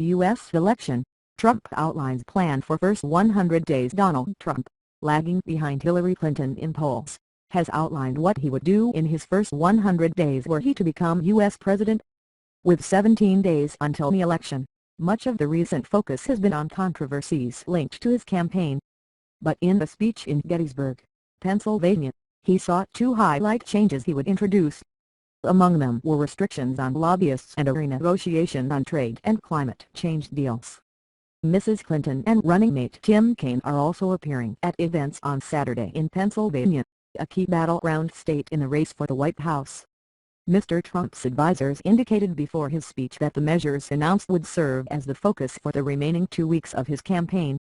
U.S. election, Trump outlines plan for first 100 days. Donald Trump, lagging behind Hillary Clinton in polls, has outlined what he would do in his first 100 days were he to become U.S. president. With 17 days until the election, much of the recent focus has been on controversies linked to his campaign. But in a speech in Gettysburg, Pennsylvania, he sought to highlight changes he would introduce. Among them were restrictions on lobbyists and a renegotiation on trade and climate change deals. Mrs. Clinton and running mate Tim Kaine are also appearing at events on Saturday in Pennsylvania, a key battleground state in the race for the White House. Mr. Trump's advisers indicated before his speech that the measures announced would serve as the focus for the remaining 2 weeks of his campaign.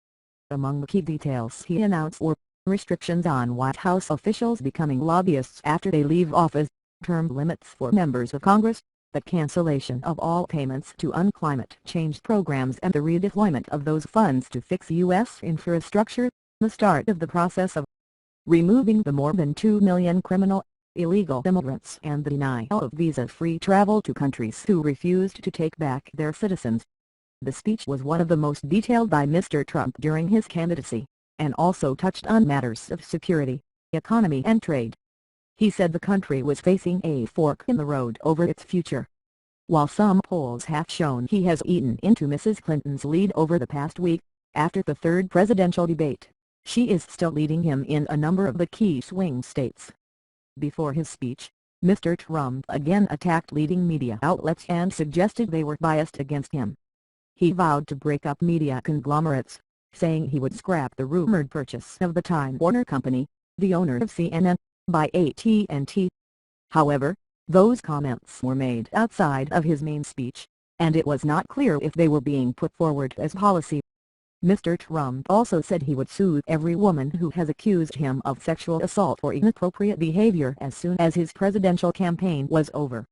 Among the key details he announced were restrictions on White House officials becoming lobbyists after they leave office, term limits for members of Congress, the cancellation of all payments to climate change programs and the redeployment of those funds to fix U.S. infrastructure, the start of the process of removing the more than 2 million criminal, illegal immigrants and the denial of visa-free travel to countries who refused to take back their citizens. The speech was one of the most detailed by Mr. Trump during his candidacy, and also touched on matters of security, economy and trade. He said the country was facing a fork in the road over its future. While some polls have shown he has eaten into Mrs. Clinton's lead over the past week, after the third presidential debate, she is still leading him in a number of the key swing states. Before his speech, Mr. Trump again attacked leading media outlets and suggested they were biased against him. He vowed to break up media conglomerates, saying he would scrap the rumored purchase of the Time Warner Company, the owner of CNN, by AT&T. However, those comments were made outside of his main speech, and it was not clear if they were being put forward as policy. Mr. Trump also said he would sue every woman who has accused him of sexual assault or inappropriate behavior as soon as his presidential campaign was over.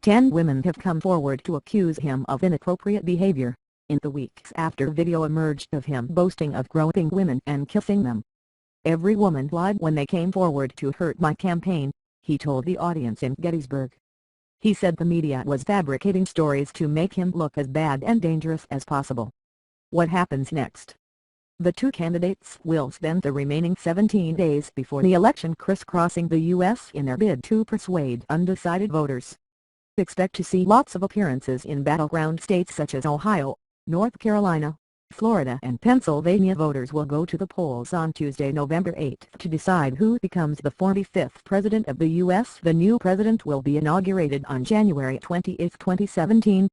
10 women have come forward to accuse him of inappropriate behavior, in the weeks after video emerged of him boasting of groping women and kissing them. Every woman lied when they came forward to hurt my campaign, he told the audience in Gettysburg. He said the media was fabricating stories to make him look as bad and dangerous as possible. What happens next? The two candidates will spend the remaining 17 days before the election crisscrossing the U.S. in their bid to persuade undecided voters. Expect to see lots of appearances in battleground states such as Ohio, North Carolina, Florida and Pennsylvania. Voters will go to the polls on Tuesday, November 8 to decide who becomes the 45th president of the U.S. The new president will be inaugurated on January 28, 2017.